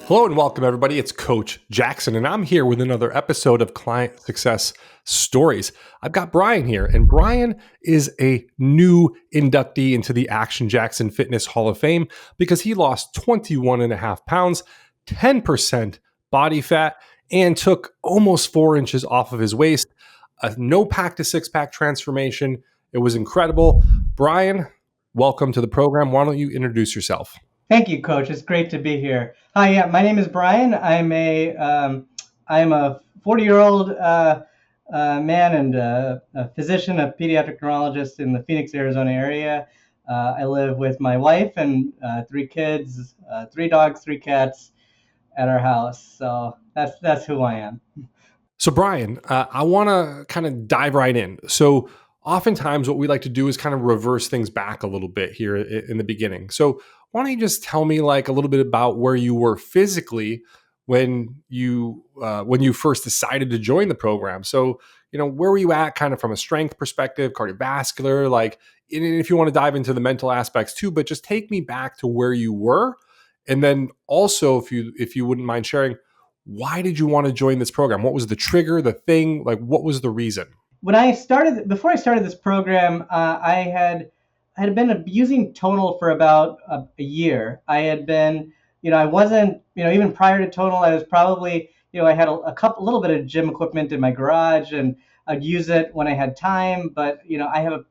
Hello and welcome, everybody. It's Coach Jackson, and I'm here with another episode of Client Success Stories. I've got Brian here, and Brian is a new inductee into the Action Jackson Fitness Hall of Fame because he lost 21 and a half pounds, 10% body fat, and took almost 4 inches off of his waist. A no pack to six pack transformation. It was incredible. Brian, welcome to the program. Why don't you introduce yourself? Thank you, Coach. It's great to be here. Hi, yeah, my name is Brian. I'm a 40-year-old man and a physician, a pediatric neurologist in the Phoenix, Arizona area. I live with my wife and 3 kids, 3 dogs, 3 cats at our house. So that's who I am. So Brian, I want to kind of dive right in. So oftentimes what we like to do is kind of reverse things back a little bit here in the beginning. So why don't you just tell me like a little bit about where you were physically when you first decided to join the program? So, where were you at kind of from a strength perspective, cardiovascular, like, and if you want to dive into the mental aspects too, but just take me back to where you were. And then also if you wouldn't mind sharing, why did you want to join this program? What was the trigger, the thing, like what was the reason? Before I started this program, I had been using tonal for about a year. I had been, I wasn't, even prior to tonal, I was probably, I had a little bit of gym equipment in my garage, and I'd use it when I had time. But I have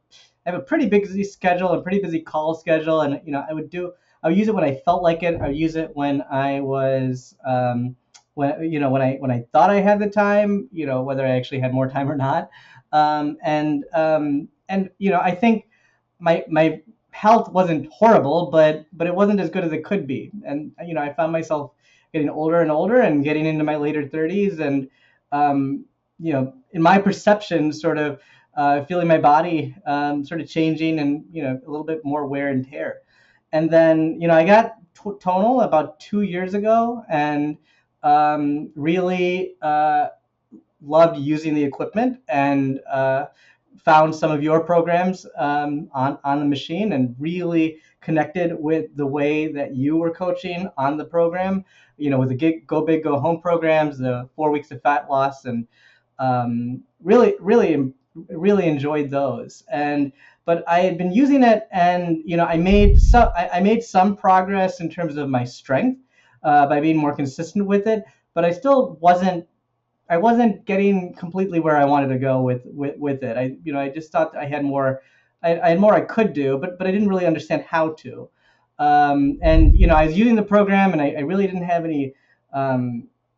a pretty busy schedule, a pretty busy call schedule, and I would use it when I felt like it. I would use it when I was when I thought I had the time, whether I actually had more time or not. I think my health wasn't horrible, but it wasn't as good as it could be. And I found myself getting older and older and getting into my later 30s, and in my perception, sort of feeling my body sort of changing, and a little bit more wear and tear. And then I got tonal about 2 years ago, and really loved using the equipment, and found some of your programs on the machine, and really connected with the way that you were coaching on the program, with the Go Big, Go Home programs, the 4 weeks of fat loss, and really enjoyed those. But I had been using it, and I made some progress in terms of my strength by being more consistent with it, but I still wasn't getting completely where I wanted to go with it. I just thought I had more I could do, but I didn't really understand how to. I was using the program, and I really didn't have any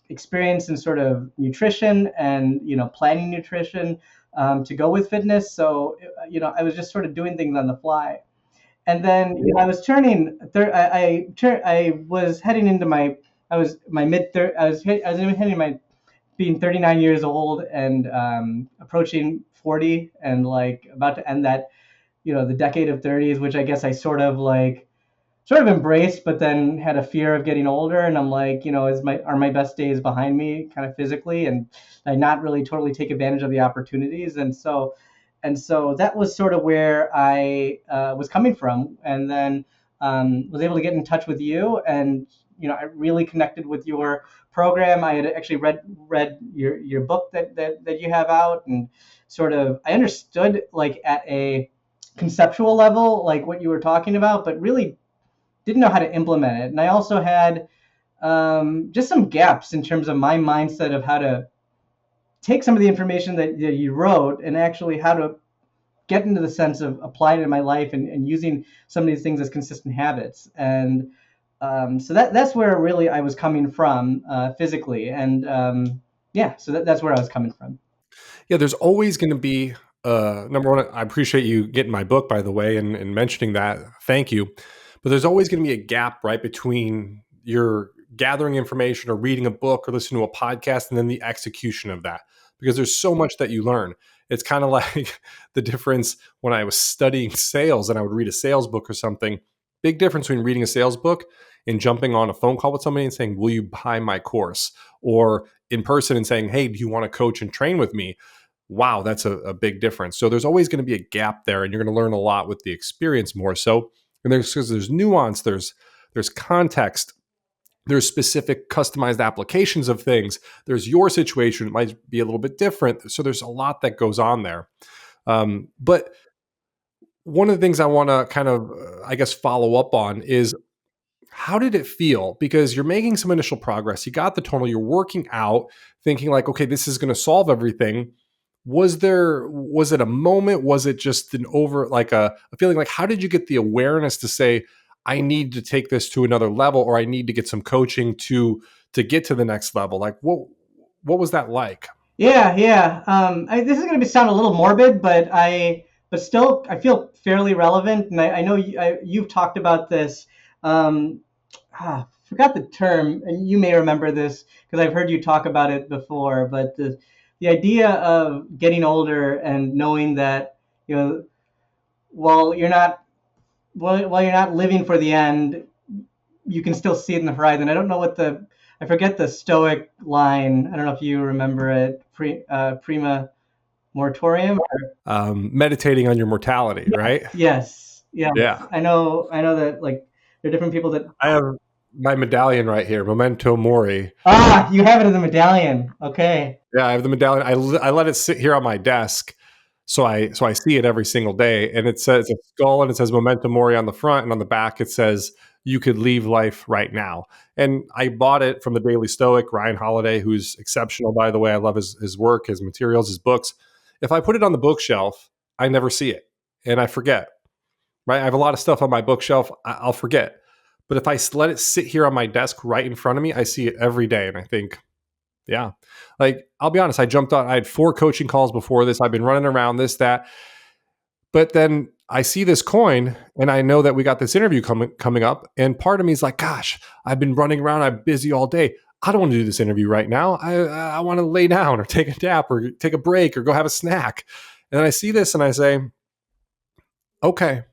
experience in sort of nutrition and planning nutrition to go with fitness. So I was just sort of doing things on the fly. And then I was turning. I was heading into my. I was my mid. I was heading my being 39 years old, and approaching 40, and like about to end that, the decade of 30s, which I guess I sort of embraced, but then had a fear of getting older. And I'm like, are my best days behind me, kind of physically, and I not really totally take advantage of the opportunities. And so that was sort of where I was coming from, and then was able to get in touch with you, and I really connected with your program. I had actually read your book that you have out, and sort of I understood like at a conceptual level like what you were talking about, but really didn't know how to implement it. And I also had just some gaps in terms of my mindset of how to take some of the information that you wrote, and actually how to get into the sense of applying it in my life, and using some of these things as consistent habits. And so that's where really I was coming from physically. And so that's where I was coming from. Yeah, there's always going to be, number one, I appreciate you getting my book, by the way, and mentioning that. Thank you. But there's always going to be a gap, right, between your gathering information or reading a book or listening to a podcast and then the execution of that, because there's so much that you learn. It's kind of like the difference when I was studying sales and I would read a sales book or something. Big difference between reading a sales book and jumping on a phone call with somebody and saying, will you buy my course? Or in person and saying, hey, do you want to coach and train with me? wow, that's a big difference. So there's always going to be a gap there, and you're going to learn a lot with the experience more so. And there's because there's nuance, there's context, there's specific customized applications of things. There's your situation, it might be a little bit different. So there's a lot that goes on there. But one of the things I want to kind of, I guess, follow up on is how did it feel? Because you're making some initial progress. You got the tonal, you're working out, thinking like, okay, this is going to solve everything. Was it a moment? Was it just an over, like a feeling like, how did you get the awareness to say, I need to take this to another level, or I need to get some coaching to get to the next level? Like what was that like? Yeah, yeah. This is going to sound a little morbid, but still, I feel fairly relevant, and I know you've talked about this. Um, Forgot the term, and you may remember this because I've heard you talk about it before. But the idea of getting older and knowing that, you know, while you're not while you're not living for the end, you can still see it in the horizon. I don't know what the I forget the Stoic line. I don't know if you remember it. Prima moratorium. Meditating on your mortality, right? Yes, yes. Yeah. I know that like there are different people that. I have my medallion right here, Memento Mori. Ah, you have it in the medallion. Okay. Yeah, I have the medallion. I let it sit here on my desk, so I see it every single day, and it says a skull, and it says Memento Mori on the front, and on the back it says you could leave life right now. And I bought it from the Daily Stoic, Ryan Holiday, who's exceptional, by the way. I love his work, his materials, his books. If I put it on the bookshelf, I never see it, and I forget. Right, I have a lot of stuff on my bookshelf. I'll forget, but if I let it sit here on my desk right in front of me, I see it every day, and I think, yeah. Like, I'll be honest, I jumped on, I had 4 coaching calls before this. I've been running around this, that. But then I see this coin and I know that we got this interview coming up. And part of me is like, gosh, I've been running around. I'm busy all day. I don't want to do this interview right now. I want to lay down or take a nap or take a break or go have a snack. And then I see this and I say, okay,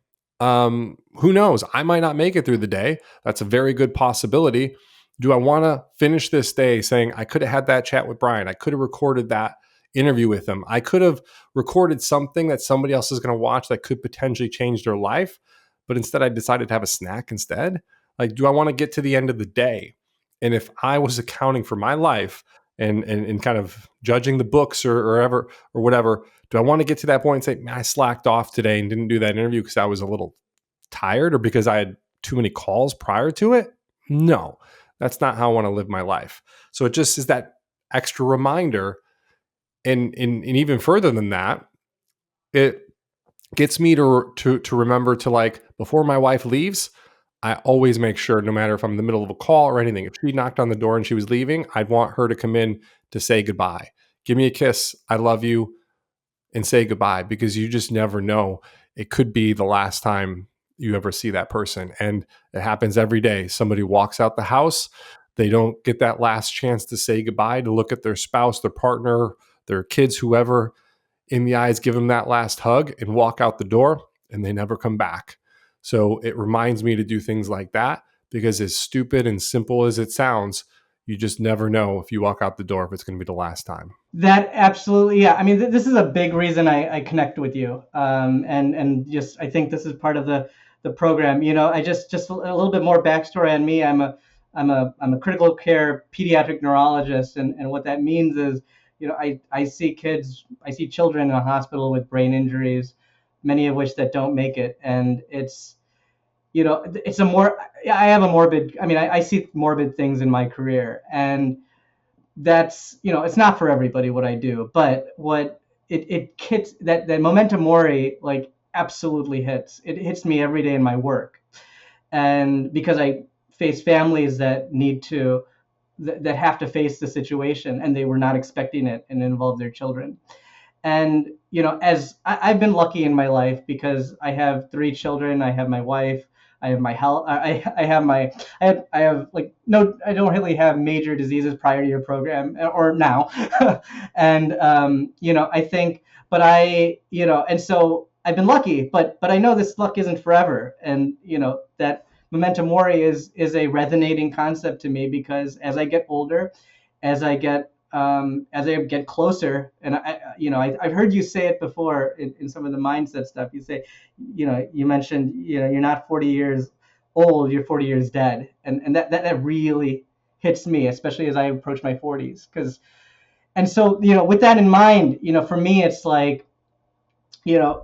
who knows? I might not make it through the day. That's a very good possibility. Do I want to finish this day saying I could have had that chat with Brian? I could have recorded that interview with him. I could have recorded something that somebody else is going to watch that could potentially change their life. But instead, I decided to have a snack instead. Like, do I want to get to the end of the day? And if I was accounting for my life and kind of judging the books or ever or whatever, do I want to get to that point and say, man, I slacked off today and didn't do that interview because I was a little tired or because I had too many calls prior to it? No, that's not how I want to live my life. So it just is that extra reminder. And even further than that, it gets me to remember to, like, before my wife leaves, I always make sure, no matter if I'm in the middle of a call or anything, if she knocked on the door and she was leaving, I'd want her to come in to say goodbye. Give me a kiss. I love you, and say goodbye, because you just never know. It could be the last time you ever see that person. And it happens every day. Somebody walks out the house. They don't get that last chance to say goodbye, to look at their spouse, their partner, their kids, whoever, in the eyes, give them that last hug and walk out the door, and they never come back. So it reminds me to do things like that, because as stupid and simple as it sounds, you just never know if you walk out the door if it's going to be the last time. That absolutely, yeah. I mean, this is a big reason I connect with you, and just I think this is part of the program. You know, I just a little bit more backstory on me. I'm a critical care pediatric neurologist, and what that means is, you know, I see children in a hospital with brain injuries, many of which that don't make it, and it's, you know, it's a more I have a morbid. I mean, I see morbid things in my career, and that's, you know, it's not for everybody what I do, but what it hits, that memento mori, like, absolutely hits me every day in my work. And because I face families that that have to face the situation, and they were not expecting it, and it involved their children. And, you know, as I've been lucky in my life because I have 3 children, I have my wife, I have my health, I have my, I have like, no, I don't really have major diseases prior to your program or now. And, you know, I think, you know, and so I've been lucky, but I know this luck isn't forever. And, you know, that memento mori is a resonating concept to me, because as I get older, as I get as I get closer, and I've heard you say it before in some of the mindset stuff. You say, you mentioned, you're not 40 years old, you're 40 years dead, and that really hits me, especially as I approach my 40s. And so, with that in mind, for me, it's like, it's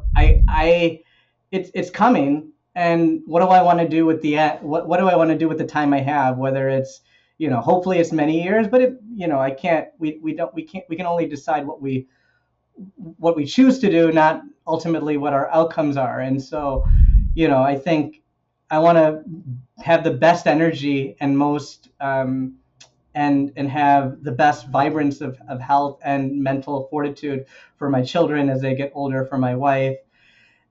coming, and what do I want to do with what do I want to do with the time I have? Whether it's, hopefully it's many years, but I can't. We can only decide what we choose to do, not ultimately what our outcomes are. And so, I think I want to have the best energy and most and have the best vibrance of health and mental fortitude for my children as they get older, for my wife.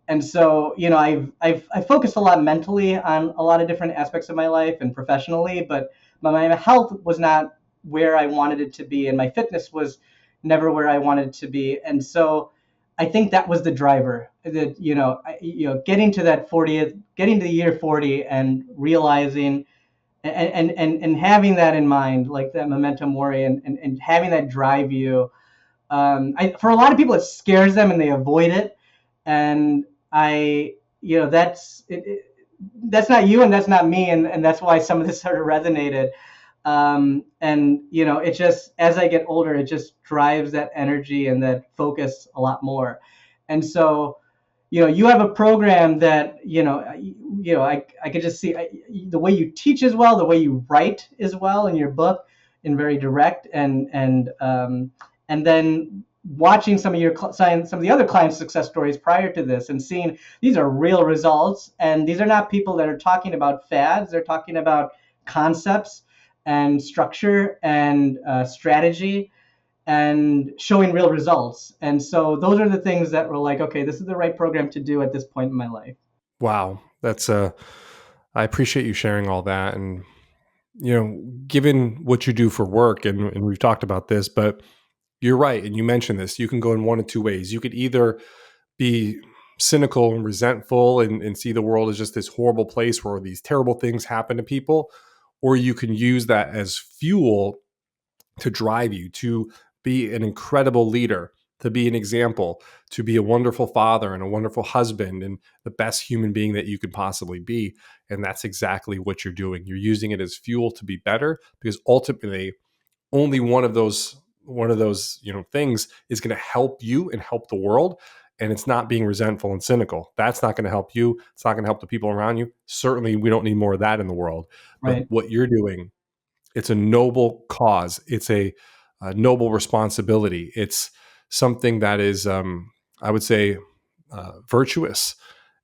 And so, I've focused a lot mentally on a lot of different aspects of my life and professionally, but my health was not where I wanted it to be, and my fitness was never where I wanted it to be. And so I think that was the driver, that, getting to that 40th, getting to the year 40 and realizing and having that in mind, like that memento mori, and having that drive you. For a lot of people, it scares them and they avoid it. And I, that's not you and that's not me. And that's why some of this sort of resonated. And, it just, as I get older, it just drives that energy and that focus a lot more. And so, you have a program that, I could just see the way you teach as well, the way you write as well in your book, and very direct, and then watching some of some of the other clients' success stories prior to this, and seeing these are real results, and these are not people that are talking about fads. They're talking about concepts and structure and strategy, and showing real results. And so those are the things that were like, okay, this is the right program to do at this point in my life. Wow. That's I appreciate you sharing all that. And, given what you do for work, and we've talked about this, but you're right. And you mentioned this, you can go in one of two ways. You could either be cynical and resentful and see the world as just this horrible place where these terrible things happen to people, or you can use that as fuel to drive you to be an incredible leader, to be an example, to be a wonderful father and a wonderful husband and the best human being that you could possibly be. And that's exactly what you're doing. You're using it as fuel to be better, because ultimately only one of those things is going to help you and help the world. And it's not being resentful and cynical. That's not going to help you. It's not going to help the people around you. Certainly we don't need more of that in the world. But Right. what you're doing, it's a noble cause. It's a noble responsibility. It's something that is, I would say, virtuous,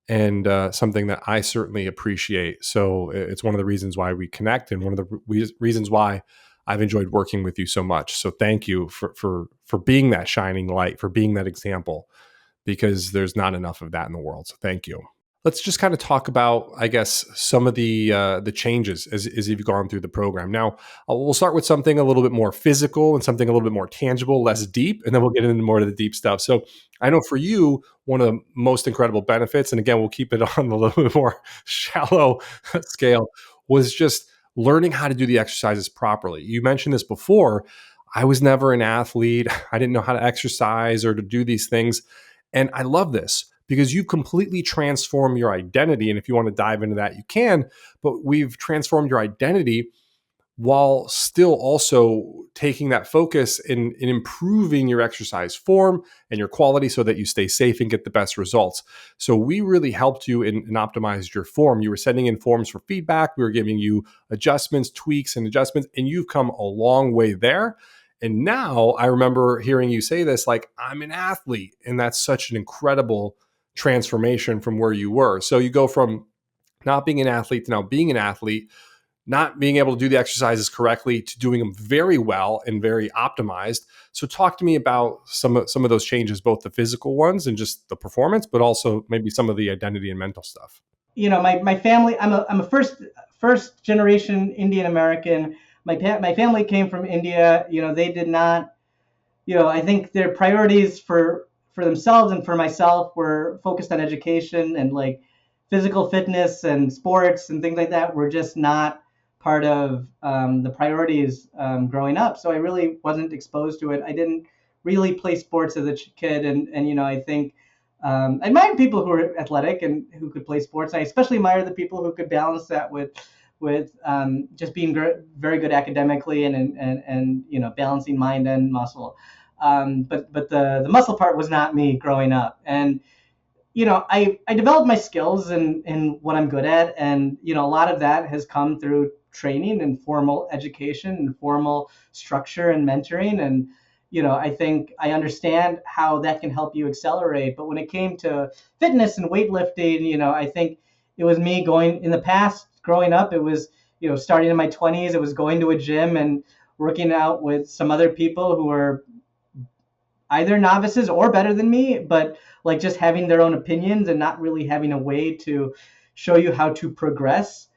and something that I certainly appreciate. So it's one of the reasons why we connect, and one of the reasons why I've enjoyed working with you so much. So thank you for being that shining light, for being that example, because there's not enough of that in the world. So thank you. Let's just kind of talk about, I guess, some of the changes as you've gone through the program. Now, we'll start with something a little bit more physical and something a little bit more tangible, less deep, and then we'll get into more of the deep stuff. So, I know for you, one of the most incredible benefits, and again, we'll keep it on a little bit more shallow scale, was just learning how to do the exercises properly. You mentioned this before. I was never an athlete. I didn't know how to exercise or to do these things, and I love this, because you completely transform your identity. And if you want to dive into that, you can, but we've transformed your identity while still also taking that focus in improving your exercise form and your quality so that you stay safe and get the best results. So we really helped you and optimized your form. You were sending in forms for feedback. We were giving you adjustments, tweaks, and adjustments, and you've come a long way there. And now I remember hearing you say this, like, I'm an athlete. And that's such an incredible transformation from where you were. So you go from not being an athlete to now being an athlete, not being able to do the exercises correctly to doing them very well and very optimized. So talk to me about some of those changes, both the physical ones and just the performance, but also maybe some of the identity and mental stuff. My family, I'm a first generation Indian American. My family came from India. They did not, I think their priorities for themselves and for myself were focused on education, and like physical fitness and sports and things like that were just not part of the priorities growing up. So I really wasn't exposed to it. I didn't really play sports as a kid, and I think I admire people who are athletic and who could play sports. I especially admire the people who could balance that with just being very good academically and balancing mind and muscle. But the muscle part was not me growing up, and I developed my skills in what I'm good at, and a lot of that has come through training and formal education and formal structure and mentoring, and I think I understand how that can help you accelerate. But when it came to fitness and weightlifting, I think it was me going in the past growing up. It was starting in my 20s. It was going to a gym and working out with some other people who were either novices or better than me, but like just having their own opinions and not really having a way to show you how to progress.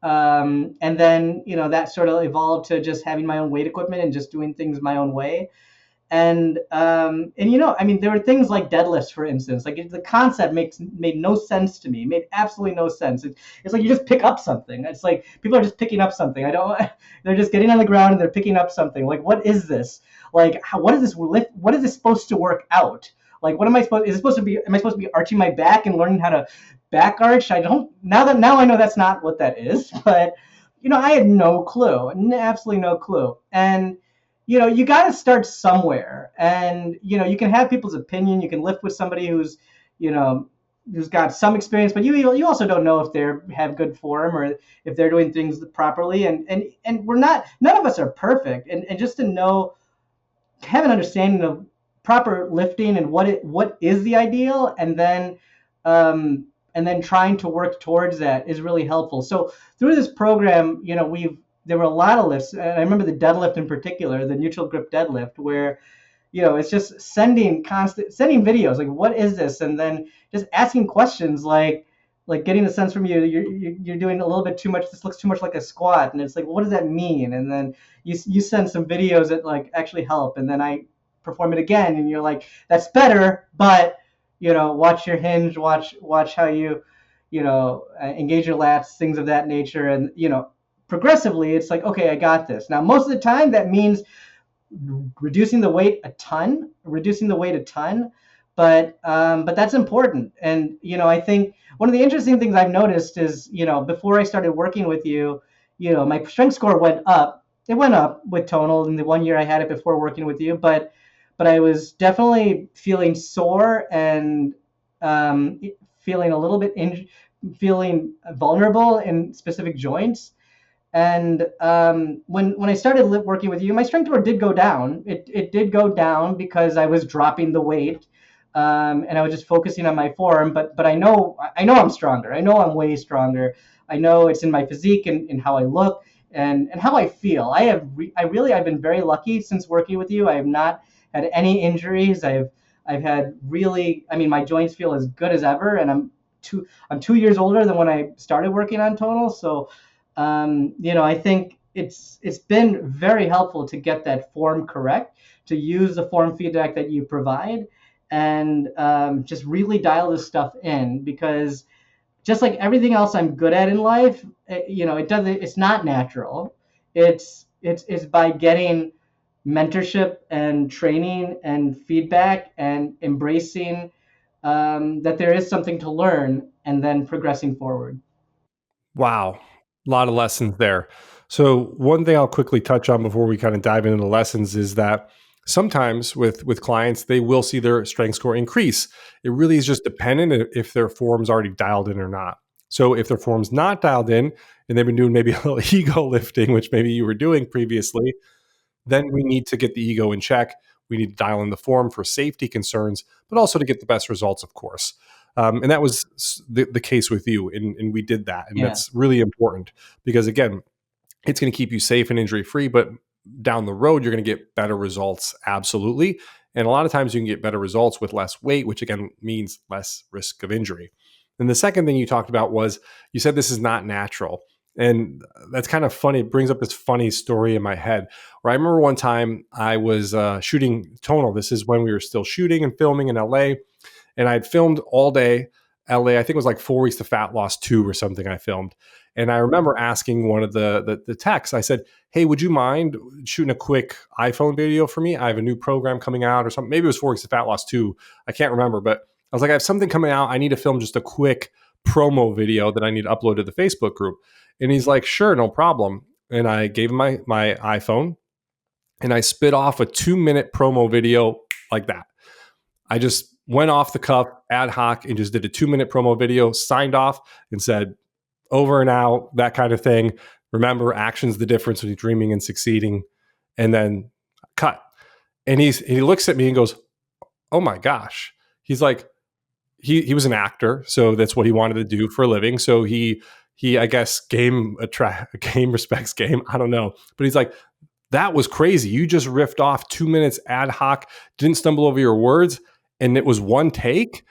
And then, that sort of evolved to just having my own weight equipment and just doing things my own way. And I mean, there were things like deadlifts, for instance. Like the concept made no sense to me. It made absolutely no sense. It's like you just pick up something. It's like people are just picking up something. I don't. They're just getting on the ground and they're picking up something. Like, what is this? Like, what is this lift? What is this supposed to work out? Like, what am I supposed? Is it supposed to be? Am I supposed to be arching my back and learning how to back arch? I don't. Now I know that's not what that is. But I had no clue, absolutely no clue. And you got to start somewhere, and you can have people's opinion. You can lift with somebody you know who's got some experience, but you also don't know if they have good form or if they're doing things properly. And we're not, none of us are perfect, and just to know, have an understanding of proper lifting and what is the ideal, and then trying to work towards that is really helpful. So through this program, there were a lot of lifts. And I remember the deadlift in particular, the neutral grip deadlift, where it's just sending videos like, what is this, and then just asking questions like getting a sense from you, you're doing a little bit too much. This looks too much like a squat, and it's like, well, what does that mean? And then you send some videos that like actually help, and then I perform it again, and you're like, that's better, but watch your hinge, watch how you engage your lats, things of that nature, and progressively it's like, okay, I got this. Now most of the time that means reducing the weight a ton, but that's important. And I think one of the interesting things I've noticed is before I started working with you, my strength score went up. It went up with tonal in the 1 year I had it before working with you, but I was definitely feeling sore and feeling a little bit feeling vulnerable in specific joints. And when I started working with you, my strength score did go down. It did go down because I was dropping the weight, and I was just focusing on my form. But I know I'm stronger. I know I'm way stronger. I know it's in my physique and how I look and how I feel. I've been very lucky since working with you. I have not had any injuries. I've had really, I mean, my joints feel as good as ever, and I'm 2 years older than when I started working on tonal. So I think it's been very helpful to get that form correct, to use the form feedback that you provide, and just really dial this stuff in, because just like everything else I'm good at in life, it's not natural. It's by getting mentorship and training and feedback and embracing that there is something to learn and then progressing forward. Wow. A lot of lessons there. So one thing I'll quickly touch on before we kind of dive into the lessons is that sometimes with clients, they will see their strength score increase. It really is just dependent if their form's already dialed in or not. So if their form's not dialed in and they've been doing maybe a little ego lifting, which maybe you were doing previously, then we need to get the ego in check. We need to dial in the form for safety concerns, but also to get the best results, of course. And that was the case with you. And we did that. And Yeah. that's really important because, again, it's going to keep you safe and injury free, but down the road, you're going to get better results. Absolutely. And a lot of times you can get better results with less weight, which again means less risk of injury. And the second thing you talked about was you said this is not natural. And that's kind of funny. It brings up this funny story in my head where I remember one time I was shooting tonal. This is when we were still shooting and filming in LA. And I had filmed all day LA. I think it was like 4 Weeks to Fat Loss 2 or something I filmed. And I remember asking one of the techs, I said, hey, would you mind shooting a quick iPhone video for me? I have a new program coming out or something. Maybe it was 4 Weeks to Fat Loss 2. I can't remember, but I was like, I have something coming out. I need to film just a quick promo video that I need to upload to the Facebook group. And he's like, sure, no problem. And I gave him my iPhone and I spit off a 2-minute promo video like that. I just went off the cuff ad hoc and just did a 2-minute promo video, signed off and said, over and out, that kind of thing. Remember, action's the difference between dreaming and succeeding. And then cut. And he looks at me and goes, oh my gosh. He's like, he was an actor, so that's what he wanted to do for a living. So he I guess game respects game. I don't know. But he's like, that was crazy. You just riffed off 2 minutes ad hoc, didn't stumble over your words, and it was one take.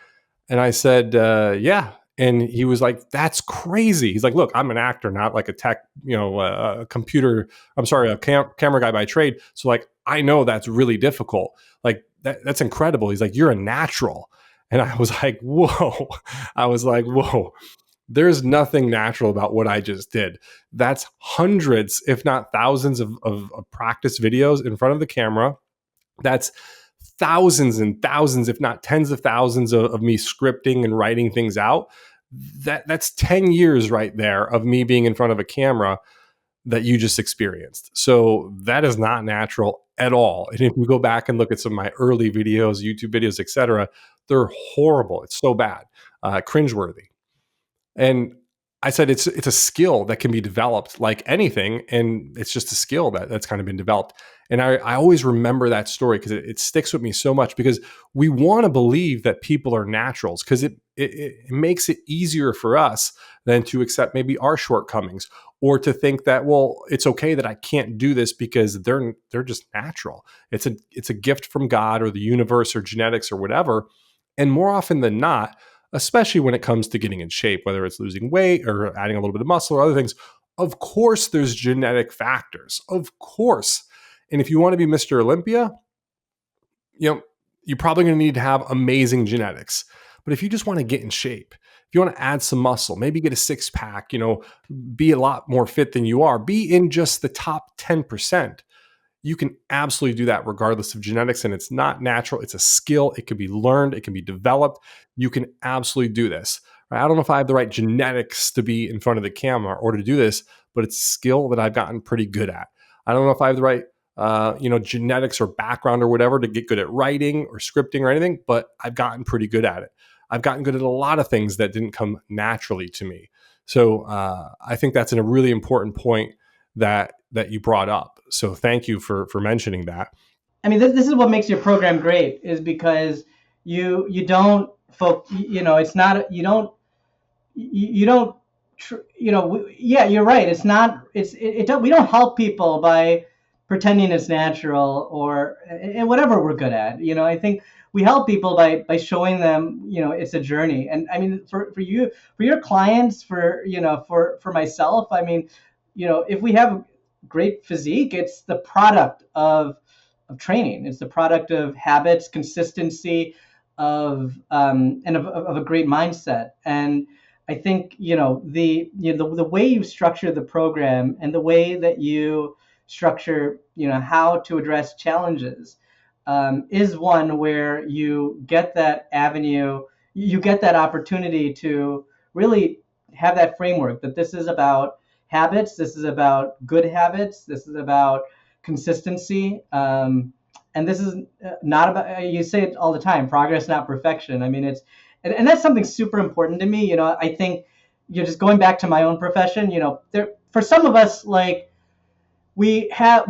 And I said, yeah. And he was like, that's crazy. He's like, look, I'm an actor, not like a tech, a computer. I'm sorry, a camera guy by trade. So like, I know that's really difficult. Like that's incredible. He's like, you're a natural. And I was like, whoa. I was like, whoa. There's nothing natural about what I just did. That's hundreds, if not thousands of practice videos in front of the camera. That's thousands and thousands, if not tens of thousands of me scripting and writing things out. That's 10 years right there of me being in front of a camera that you just experienced. So that is not natural at all. And if you go back and look at some of my early videos, YouTube videos, etc., they're horrible. It's so bad, cringeworthy. And I said it's a skill that can be developed like anything, and it's just a skill that's kind of been developed. And I always remember that story because it sticks with me so much, because we want to believe that people are naturals because it makes it easier for us than to accept maybe our shortcomings, or to think that, well, it's okay that I can't do this because they're just natural. It's a gift from God or the universe or genetics or whatever. And more often than not, especially when it comes to getting in shape, whether it's losing weight or adding a little bit of muscle or other things, of course, there's genetic factors. Of course. And if you want to be Mr. Olympia, you're probably going to need to have amazing genetics. But if you just want to get in shape, if you want to add some muscle, maybe get a 6-pack, be a lot more fit than you are, be in just the top 10%. You can absolutely do that regardless of genetics, and it's not natural. It's a skill. It can be learned. It can be developed. You can absolutely do this. Right? I don't know if I have the right genetics to be in front of the camera or to do this, but it's a skill that I've gotten pretty good at. I don't know if I have the right, genetics or background or whatever to get good at writing or scripting or anything, but I've gotten pretty good at it. I've gotten good at a lot of things that didn't come naturally to me. So I think that's a really important point that you brought up. So thank you for mentioning that. I mean, this is what makes your program great, is because you don't it's not, yeah, you're right. It's not, we don't help people by pretending it's natural or and whatever we're good at. I think we help people by showing them, it's a journey. And I mean, for you, for your clients, for myself, I mean, if we have great physique, it's the product of training. It's the product of habits, consistency, of a great mindset. And I think the way you structure the program and the way that you structure how to address challenges is one where you get that avenue, you get that opportunity to really have that framework that this is about habits, this is about good habits, this is about consistency, and this is not about, you say it all the time, progress, not perfection. I mean, and that's something super important to me. I think, just going back to my own profession, for some of us, like, we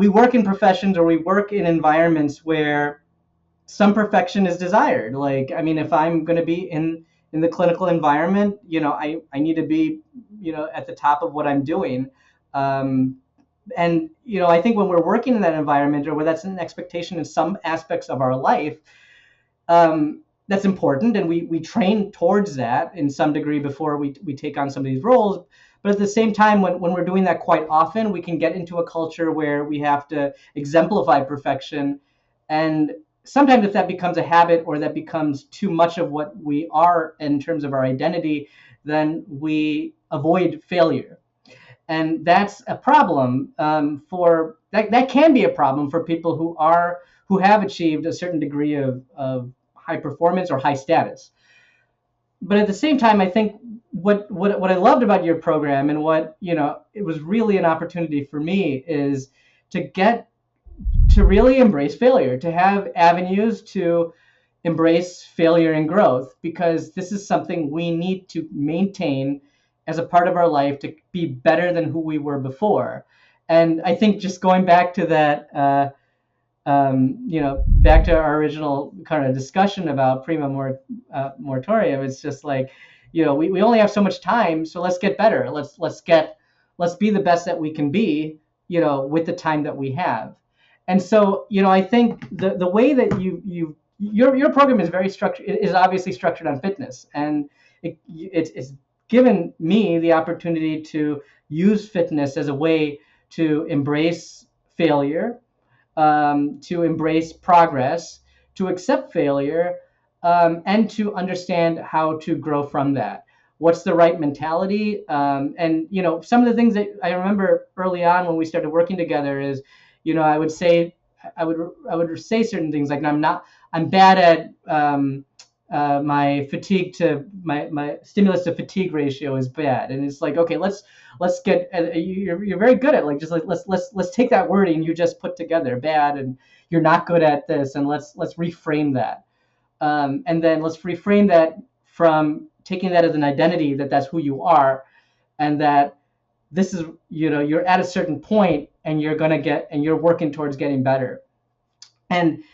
work in professions or we work in environments where some perfection is desired. Like, I mean, if I'm going to be in the clinical environment, I need to be, at the top of what I'm doing. And, I think when we're working in that environment, or where that's an expectation in some aspects of our life, that's important. And we train towards that in some degree before we take on some of these roles. But at the same time, when we're doing that quite often, we can get into a culture where we have to exemplify perfection. And sometimes if that becomes a habit or that becomes too much of what we are in terms of our identity, then we avoid failure. And that's a problem for that. That can be a problem for people who have achieved a certain degree of high performance or high status. But at the same time, I think what I loved about your program, and what, it was really an opportunity for me, is to get to really embrace failure, to have avenues to embrace failure and growth, because this is something we need to maintain as a part of our life to be better than who we were before. And I think, just going back to that, back to our original kind of discussion about moratorium, it's just like, we only have so much time, so let's get better. Let's be the best that we can be, with the time that we have. And so, I think the way that your program is very structured, is obviously structured on fitness, and it's given me the opportunity to use fitness as a way to embrace failure, to embrace progress, to accept failure, and to understand how to grow from that. What's the right mentality? And some of the things that I remember early on when we started working together is, I would say, I would say certain things like, I'm bad at, my stimulus to fatigue ratio is bad, and it's like, okay, let's get, you're very good at, like, just like, let's take that wording you just put together, bad, and you're not good at this, and let's reframe that, and then let's reframe that from taking that as an identity, that that's who you are, and that this is, you're at a certain point, and you're working towards getting better. And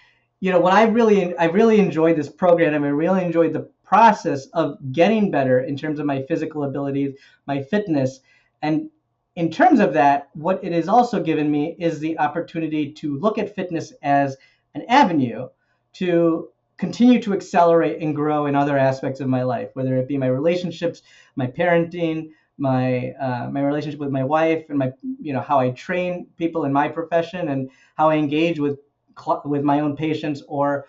what I really enjoyed this program, and I really enjoyed the process of getting better in terms of my physical abilities, my fitness. And in terms of that, what it has also given me is the opportunity to look at fitness as an avenue to continue to accelerate and grow in other aspects of my life, whether it be my relationships, my parenting, my relationship with my wife, and my, how I train people in my profession, and how I engage with my own patients, or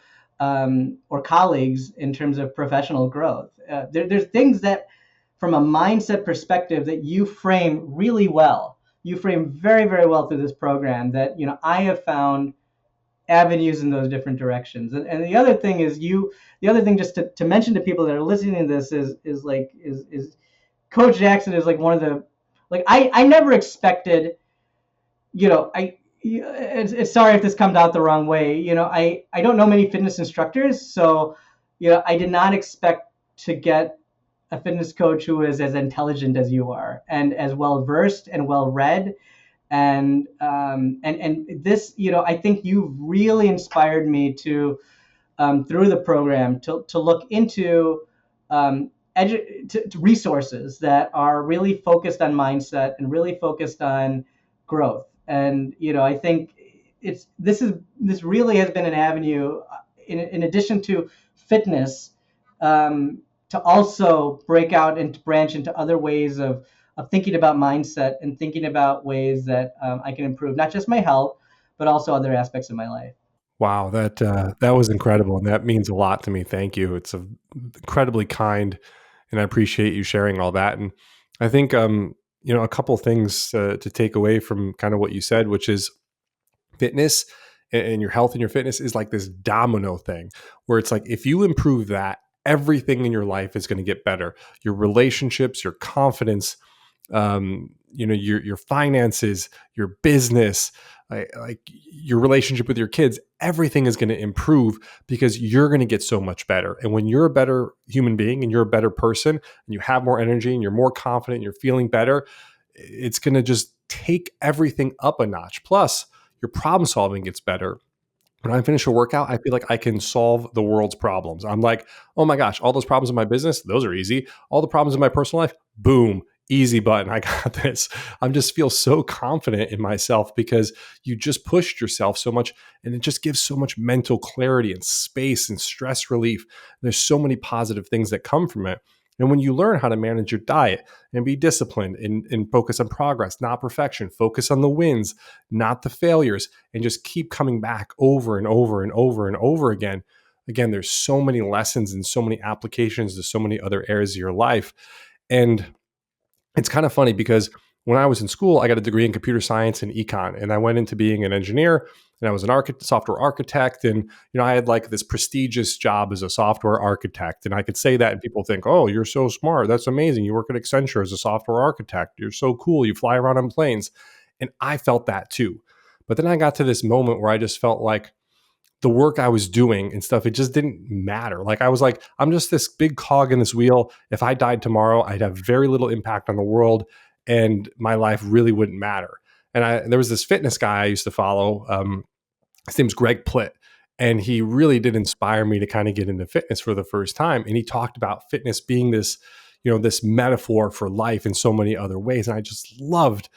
colleagues, in terms of professional growth. There's things that, from a mindset perspective, that you frame really well. You frame very, very well through this program, that, I have found avenues in those different directions. And the other thing is, the other thing, just to mention to people that are listening to this, is Coach Jackson is like one of the, like, I never expected, it's sorry if this comes out the wrong way. I don't know many fitness instructors, so, I did not expect to get a fitness coach who is as intelligent as you are, and as well versed and well read, and this, I think you've really inspired me to, through the program, to look into, to resources that are really focused on mindset and really focused on growth. And I think this really has been an avenue, in addition to fitness, to also break out and to branch into other ways of thinking about mindset, and thinking about ways that, I can improve not just my health, but also other aspects of my life. Wow, that was incredible, and that means a lot to me. Thank you. It's incredibly kind, and I appreciate you sharing all that. And I think, a couple things to take away from kind of what you said, which is fitness and your health and your fitness is like this domino thing, where it's like, if you improve that, everything in your life is going to get better. Your relationships, your confidence, your finances, your business, like your relationship with your kids, everything is going to improve, because you're going to get so much better. And when you're a better human being, and you're a better person, and you have more energy, and you're more confident, and you're feeling better, it's going to just take everything up a notch. Plus, your problem solving gets better. When I finish a workout, I feel like I can solve the world's problems. I'm like, oh my gosh, all those problems in my business, those are easy. All the problems in my personal life, boom, easy button. I got this. I just feel so confident in myself, because you just pushed yourself so much, and it just gives so much mental clarity and space and stress relief. There's so many positive things that come from it. And when you learn how to manage your diet and be disciplined and focus on progress, not perfection, focus on the wins, not the failures, and just keep coming back over and over and over and over again. Again, there's so many lessons and so many applications to so many other areas of your life. And it's kind of funny because when I was in school, I got a degree in computer science and econ, and I went into being an engineer. And I was an software architect, and I had like this prestigious job as a software architect. And I could say that, and people think, "Oh, you're so smart. That's amazing. You work at Accenture as a software architect. You're so cool. You fly around on planes." And I felt that too. But then I got to this moment where I just felt like the work I was doing and stuff, it just didn't matter. Like I was like, I'm just this big cog in this wheel. If I died tomorrow, I'd have very little impact on the world, and my life really wouldn't matter. And there was this fitness guy I used to follow. His name's Greg Plitt. And he really did inspire me to kind of get into fitness for the first time. And he talked about fitness being this, this metaphor for life in so many other ways. And I just loved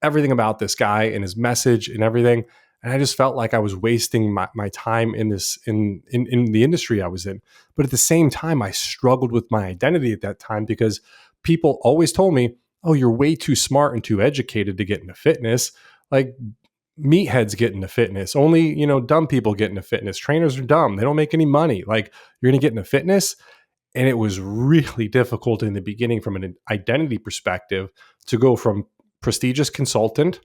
everything about this guy and his message and everything. And I just felt like I was wasting my time in this in the industry I was in. But at the same time, I struggled with my identity at that time because people always told me, "Oh, you're way too smart and too educated to get into fitness. Like meatheads get into fitness. Only, dumb people get into fitness. Trainers are dumb. They don't make any money. Like you're going to get into fitness." And it was really difficult in the beginning from an identity perspective to go from prestigious consultant,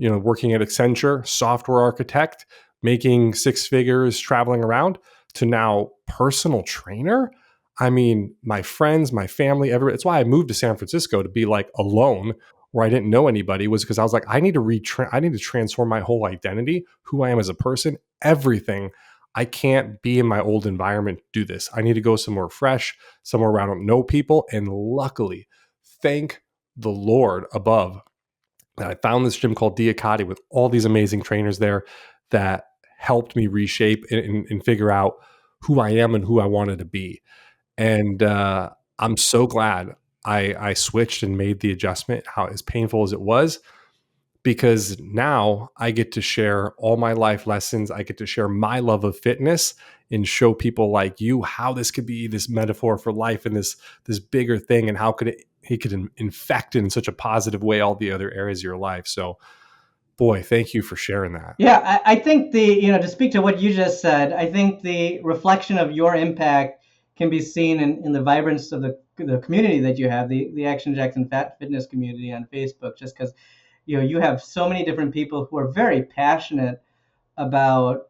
working at Accenture, software architect, making six figures, traveling around, to now personal trainer. I mean, my friends, my family, everybody. It's why I moved to San Francisco to be like alone, where I didn't know anybody, was because I was like, I need to transform my whole identity, who I am as a person, everything. I can't be in my old environment to do this. I need to go somewhere fresh, somewhere where I don't know people. And luckily, thank the Lord above, I found this gym called Diacati with all these amazing trainers there that helped me reshape and figure out who I am and who I wanted to be. And I'm so glad I switched and made the adjustment, how as painful as it was, because now I get to share all my life lessons. I get to share my love of fitness and show people like you how this could be this metaphor for life and this bigger thing, and how could he could infect in such a positive way all the other areas of your life. So, boy, thank you for sharing that. Yeah, I think to speak to what you just said, I think the reflection of your impact can be seen in the vibrance of the community that you have, the Action Jackson Fat Fitness community on Facebook, just because, you have so many different people who are very passionate about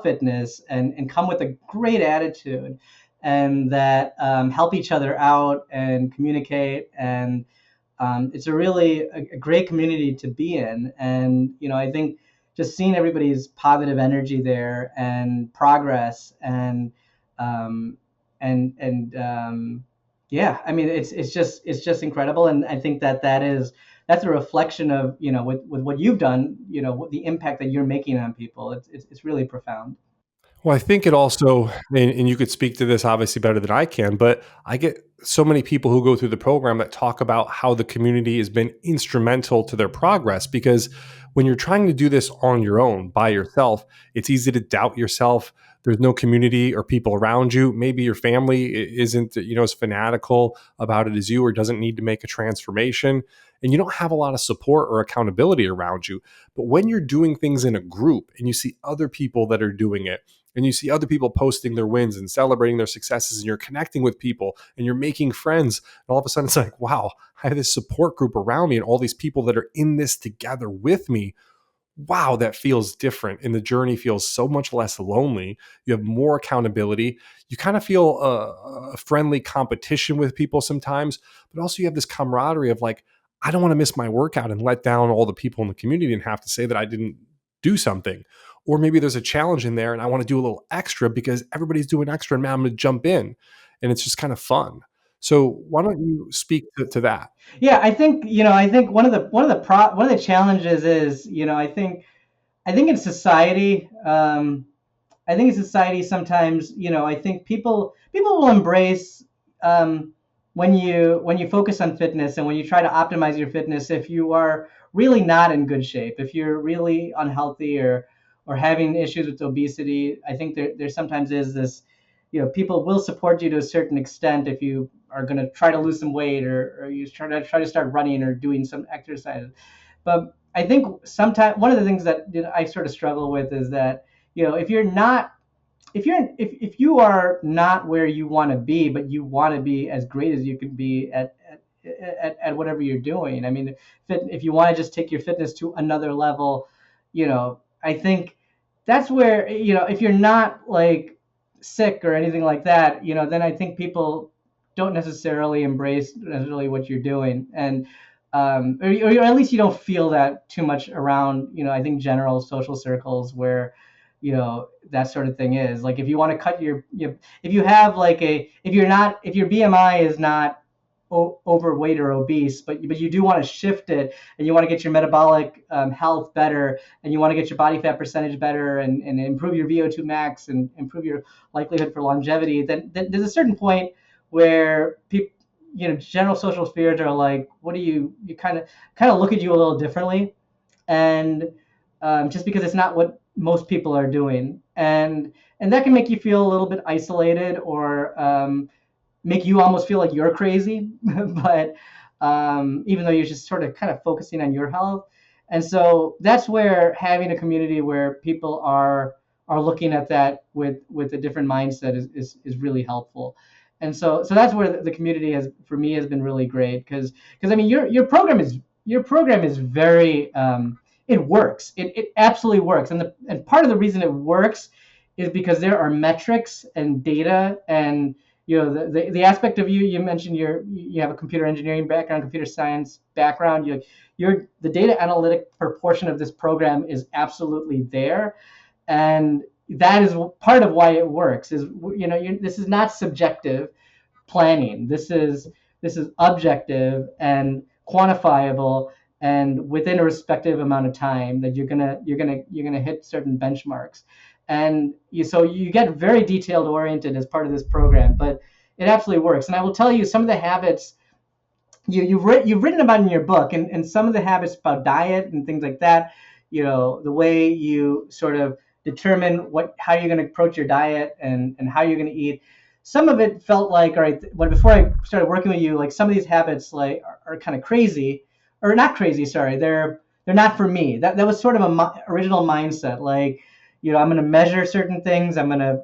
fitness and come with a great attitude, and that help each other out and communicate, and it's a really a great community to be in. And I think just seeing everybody's positive energy there and progress um, and yeah, I mean it's just incredible. And I think that's a reflection of with what you've done, the impact that you're making on people. It's really profound. Well, I think it also, and you could speak to this obviously better than I can, but I get so many people who go through the program that talk about how the community has been instrumental to their progress. Because when you're trying to do this on your own, by yourself, it's easy to doubt yourself. There's no community or people around you. Maybe your family isn't, as fanatical about it as you, or doesn't need to make a transformation. And you don't have a lot of support or accountability around you. But when you're doing things in a group and you see other people that are doing it, and you see other people posting their wins and celebrating their successes, and you're connecting with people and you're making friends, and all of a sudden it's like, wow, I have this support group around me and all these people that are in this together with me. Wow, that feels different, and the journey feels so much less lonely. You have more accountability. You kind of feel a friendly competition with people sometimes, but also you have this camaraderie of like, I don't want to miss my workout and let down all the people in the community and have to say that I didn't do something. Or maybe there's a challenge in there and I want to do a little extra because everybody's doing extra, and now I'm going to jump in, and it's just kind of fun. So why don't you speak to that? Yeah, I think one of the challenges is, I think in society, sometimes, I think people will embrace, when you focus on fitness and when you try to optimize your fitness, if you are really not in good shape, if you're really unhealthy or having issues with obesity. I think there sometimes is people will support you to a certain extent if you are going to try to lose some weight, or you try to start running or doing some exercise. But I think sometimes one of the things that I sort of struggle with is that, if you're not if you are not where you want to be, but you want to be as great as you can be at whatever you're doing. I mean, if you want to just take your fitness to another level, I think that's where, if you're not like sick or anything like that, then I think people don't necessarily embrace necessarily what you're doing. And or at least you don't feel that too much around, I think general social circles where, that sort of thing is like, if you want to cut if you have like if your BMI is not overweight or obese, but you do want to shift it, and you want to get your metabolic health better, and you want to get your body fat percentage better, and improve your VO2 max and improve your likelihood for longevity, then there's a certain point where people, general social spheres are like, what do you kind of look at you a little differently, and just because it's not what most people are doing, and that can make you feel a little bit isolated, or make you almost feel like you're crazy, but even though you're just sort of kind of focusing on your health. And so that's where having a community where people are looking at that with a different mindset is really helpful. And so that's where the community has, for me, has been really great, because I mean, your program is very, it works. It absolutely works. And part of the reason it works is because there are metrics and data, and the aspect of you mentioned, you have a computer engineering background, computer science background. The data analytic proportion of this program is absolutely there, and that is part of why it works. Is this is not subjective planning. This is objective and quantifiable, and within a respective amount of time that you're gonna hit certain benchmarks. And so you get very detailed oriented as part of this program, but it absolutely works. And I will tell you some of the habits you've written about in your book, and some of the habits about diet and things like that. The way you sort of determine how you're going to approach your diet, and how you're going to eat. Some of it felt like, all right, when before I started working with you, like some of these habits like are kind of crazy, or not crazy. Sorry, they're not for me. That was sort of a original mindset, like. I'm going to measure certain things. I'm going to,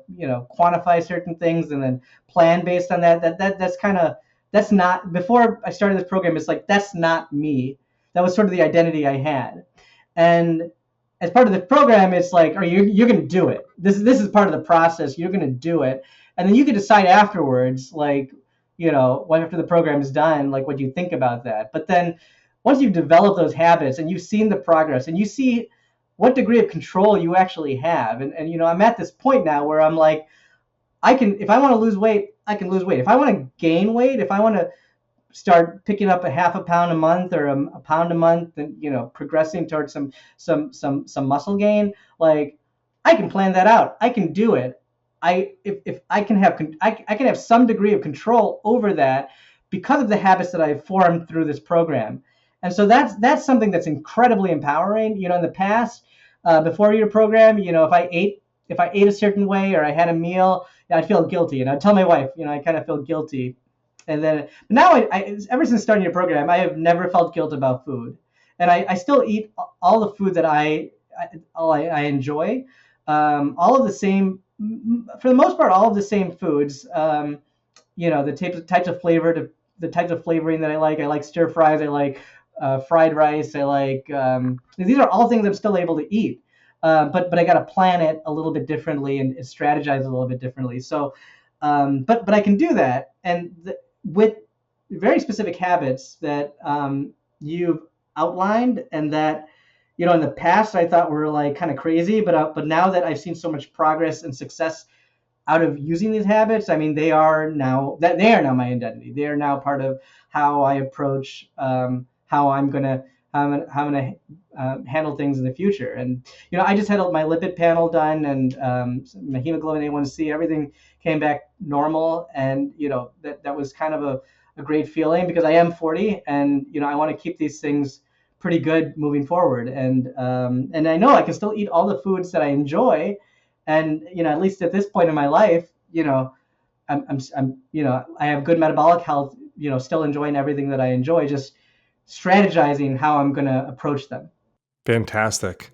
quantify certain things, and then plan based on that. That's not, before I started this program, it's like, that's not me. That was sort of the identity I had. And as part of the program, it's like, you're going to do it. This is part of the process. You're going to do it. And then you can decide afterwards, like, after the program is done, like what you think about that. But then once you've developed those habits and you've seen the progress and you see what degree of control you actually have. And I'm at this point now where I'm like, if I want to lose weight, I can lose weight. If I want to gain weight, if I want to start picking up a half a pound a month, or a pound a month, and, progressing towards some muscle gain, like, I can plan that out. I can do it. If I can have some degree of control over that because of the habits that I've formed through this program. And so that's something that's incredibly empowering. In the past, before your program, if I ate a certain way, or I had a meal, I'd feel guilty, and I'd tell my wife, I kind of feel guilty. And then, but now, ever since starting your program, I have never felt guilt about food, and I still eat all the food that I enjoy, all of the same, for the most part, all of the same foods. The types of flavor, the types of flavoring that I like. I like stir fries. I like fried rice. I like, these are all things I'm still able to eat, but I got to plan it a little bit differently, and strategize a little bit differently. So, but I can do that, and with very specific habits that you've outlined, and that in the past I thought were like kind of crazy, but now that I've seen so much progress and success out of using these habits, I mean, they are now my identity. They are now part of how I approach, how I'm gonna handle things in the future. And I just had my lipid panel done, and my hemoglobin A1C, everything came back normal, and that was kind of a great feeling, because I am 40, and I want to keep these things pretty good moving forward, and I know I can still eat all the foods that I enjoy. And at least at this point in my life, I have good metabolic health, still enjoying everything that I enjoy, just strategizing how I'm going to approach them. Fantastic.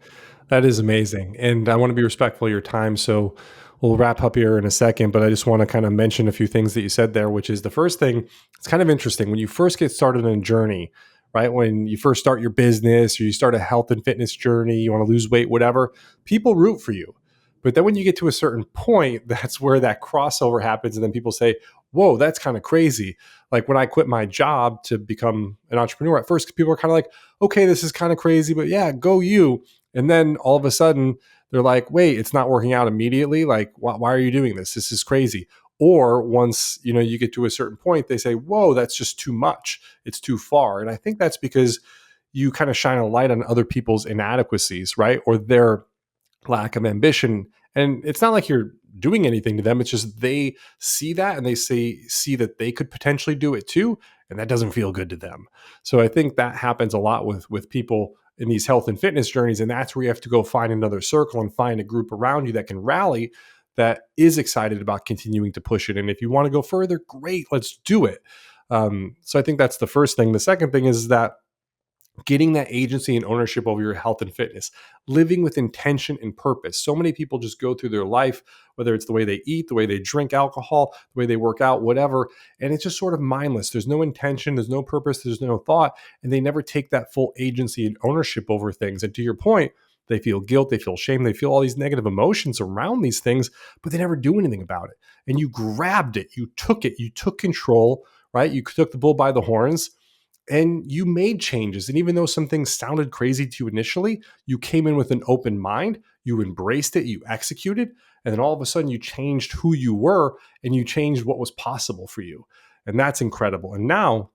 That is amazing. And I want to be respectful of your time. So we'll wrap up here in a second, but I just want to kind of mention a few things that you said there, which is the first thing, it's kind of interesting. When you first get started on a journey, right? When you first start your business or you start a health and fitness journey, you want to lose weight, whatever, people root for you. But then when you get to a certain point, that's where that crossover happens. And then people say, whoa, that's kind of crazy. Like when I quit my job to become an entrepreneur, at first people are kind of like, okay, this is kind of crazy, but yeah, go you. And then all of a sudden they're like, wait, it's not working out immediately. Like, why are you doing this? This is crazy. Or once, you get to a certain point, they say, whoa, that's just too much. It's too far. And I think that's because you kind of shine a light on other people's inadequacies, right? Or their lack of ambition. And it's not like you're doing anything to them. It's just they see that and they see that they could potentially do it too. And that doesn't feel good to them. So I think that happens a lot with people in these health and fitness journeys. And that's where you have to go find another circle and find a group around you that can rally, that is excited about continuing to push it. And if you want to go further, great, let's do it. So I think that's the first thing. The second thing is that getting that agency and ownership over your health and fitness, living with intention and purpose. So many people just go through their life, whether it's the way they eat, the way they drink alcohol, the way they work out, whatever, and it's just sort of mindless. There's no intention, there's no purpose, there's no thought, and they never take that full agency and ownership over things. And to your point, they feel guilt, they feel shame, they feel all these negative emotions around these things, but they never do anything about it. And you grabbed it, you took control, right? You took the bull by the horns and you made changes. And even though some things sounded crazy to you initially, you came in with an open mind, you embraced it, you executed, and then all of a sudden you changed who you were and you changed what was possible for you. And that's incredible. And now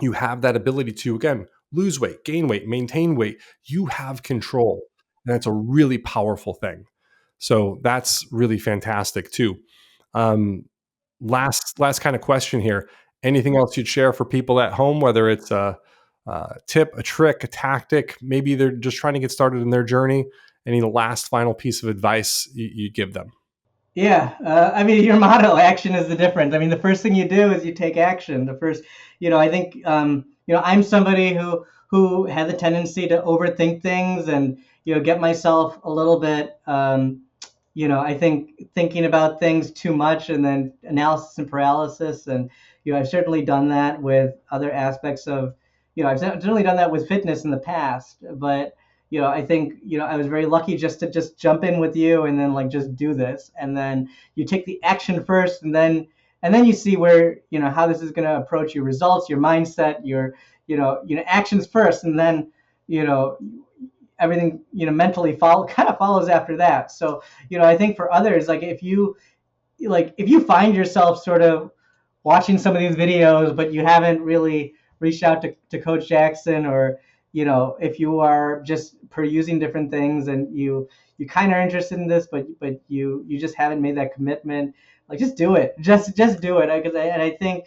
you have that ability to, again, lose weight, gain weight, maintain weight. You have control. And that's a really powerful thing. So that's really fantastic too. Um, last kind of question here. Anything else you'd share for people at home, whether it's a tip, a trick, a tactic, maybe they're just trying to get started in their journey? Any last final piece of advice you give them? Yeah, I mean, your motto, action is the difference. I mean, the first thing you do is you take action. The first, I think, I'm somebody who has a tendency to overthink things and, get myself a little bit, I think thinking about things too much and then analysis and paralysis. And, I've certainly done that with other aspects of, I've certainly done that with fitness in the past, but I think, I was very lucky just to just jump in with you and then like just do this. And then you take the action first and then you see where, how this is going to approach your results, your mindset, your, actions first. And then, you know, everything, mentally kind of follows after that. So, I think for others, like if you find yourself sort of watching some of these videos, but you haven't really reached out to Coach Jackson, or if you are just perusing different things and you kind of are interested in this, but you just haven't made that commitment, like just do it, just do it. And I think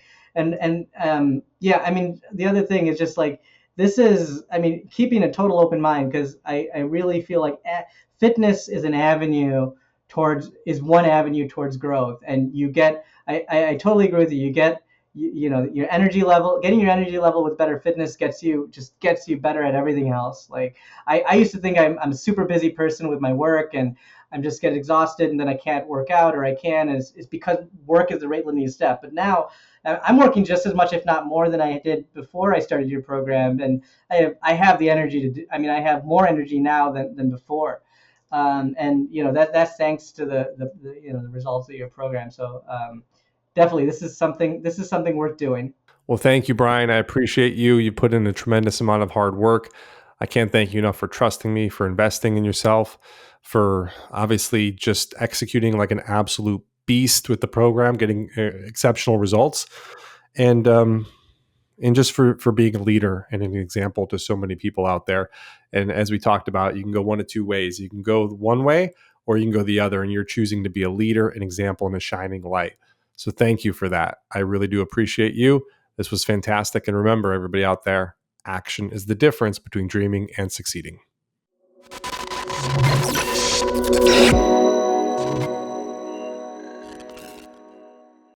yeah, I mean the other thing is just like this is, I mean, keeping a total open mind, because I really feel like fitness is one avenue towards growth, and you get, I totally agree with you. You get, your energy level, getting your energy level with better fitness gets you better at everything else. Like I used to think I'm a super busy person with my work, and I'm just get exhausted and then I can't work out, or I can, is because work is the rate limiting step. But now I'm working just as much, if not more, than I did before I started your program, and I have the energy to do. I mean, I have more energy now than before, and that's thanks to the results of your program. So definitely, this is something worth doing. Well, thank you, Brian. I appreciate you. You put in a tremendous amount of hard work. I can't thank you enough for trusting me, for investing in yourself, for obviously just executing like an absolute beast with the program, getting exceptional results, and just for being a leader and an example to so many people out there. And as we talked about, you can go one of two ways. You can go one way or you can go the other, and you're choosing to be a leader, an example, and a shining light. So thank you for that. I really do appreciate you. This was fantastic. And remember, everybody out there, action is the difference between dreaming and succeeding.